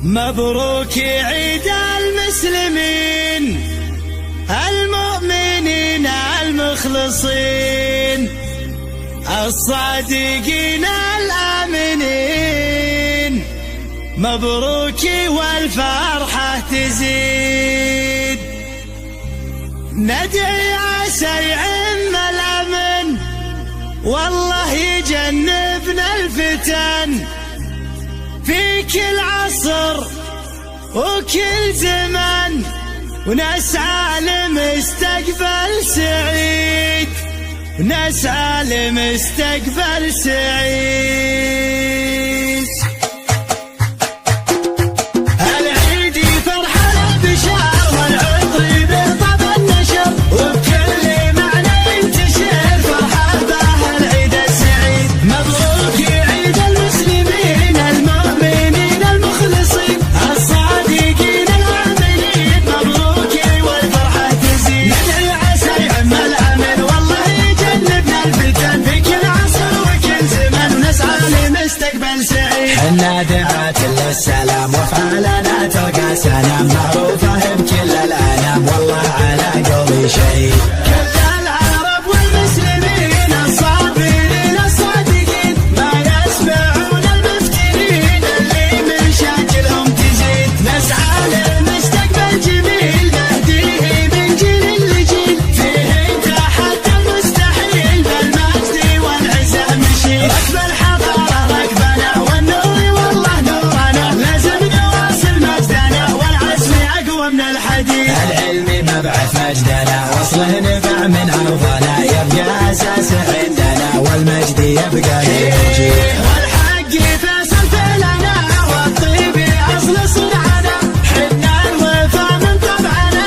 مبروك عيد المسلمين المؤمنين المخلصين الصادقين الآمنين. مبروك والفرحة تزيد، ندعي عسى يعم الأمن والله يجنبنا الفتن في كل عصر وكل زمن، ونسعى لمستقبل سعيد، ونسعى لمستقبل سعيد. العيد فرحة البشار والعطر بطب النشر، وبكل معنى ينتشر فرحة به العيد السعيد. مبروك عيد المسلمين المؤمنين المخلصين الصادقين الآمنين. مبروك والفرحة تزيد، ندعي عسى يعم الأمن والله يجنبنا الفتن في كل عصر وكل زمن، ونسعى لمستقبل سعيد. حنا دعاة للسلام وافعالنا تلقى سلام، معروفة بكل الأنام والله على قولي شهيد. كل العرب والمسلمين الصابرين الصادقين ما يسمعون المفترين اللي مشاكلهم تزيد. نسعى لمستقبل جميل نهديه من جيل لجيل، فيه تحدى المستحيل بالمجد والعزة مشيل. ركب الحضارة ركبنا والنور والله نورنا، لازم نواصل مجدنا والعزم أقوى من الحديد. العلم مبعث مجدنا وصله نفع من أرضنا، يبقى أساس عندنا والمجد يبقى للجيل. والحق فيصل فعلنا والطيب أصل صنعنا، حنا الوفا من طبعنا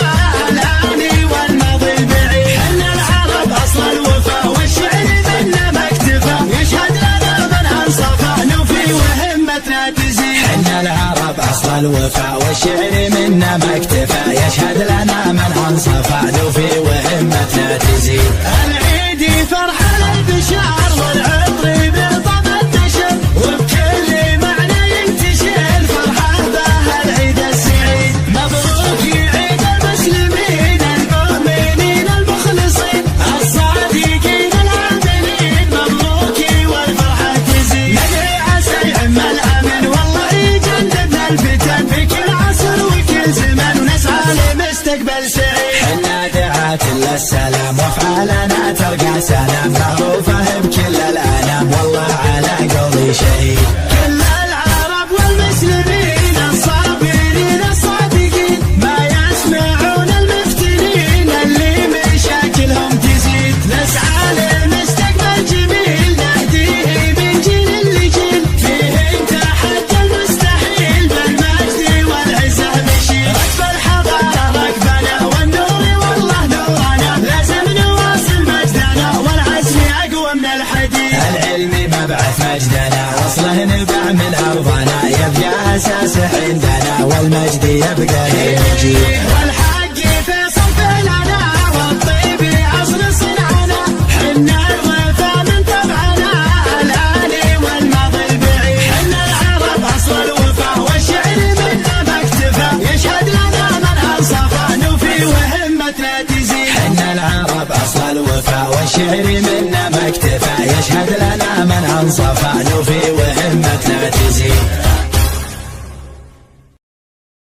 الآني والماضي البعيد. حنا العرب أصل الوفا والشعر منا ما اكتفى، يشهد لنا من أنصفى نوفي وهمتنا تزيد. حنا العرب أصل الوفا والشعر منا ما اكتفى، يشهد لنا من أنصفى نوفي وهمتنا تزيد. العيد فرحة البشار والعطر بطب النشر، وبكل معنى ينتشر فرحة به العيد السعيد. مبروك عيد المسلمين المؤمنين المخلصين الصادقين الآمنين. مبروك والفرحة تزيد، ندعي عسى يعم الأمن والله يجنبنا الفتن في كل عصر وكل زمن، ونسعى لمستقبل سعيد. حنا دعاة للسلام وافعالنا تلقى سلام، معروفة بكل الأنام والله على قولي شهيد. كل العرب والمسلمين الصابرين الصادقين ما يسمعون المفترين اللي مشاكلهم تزيد. نسعى لمستقبل جميل نهديه من جيل لجيل، فيه تحدى المستحيل بالمجد والعزة مشيل. ركب الحضارة ركبنا والنور والله نورنا، لازم نواصل مجدنا والعزم أقوى من الحديد. العلم مبعث مجدنا وصله نبع من أرضنا، يبقى أساس عندنا والمجد يبقى للجيل. والحق فيصل فعلنا والطيب أصل صنعنا، حنا الوفا من طبعنا الآني والماضي البعيد. حنا العرب أصل الوفا والشعر منا ما اكتفى، يشهد لنا من أنصفى نوفي وهمتنا تزيد. حنا العرب أصل الوفا والشعر منا ما اكتفى، يشهد لنا من أنصفى نوفي وهمتنا تزيد.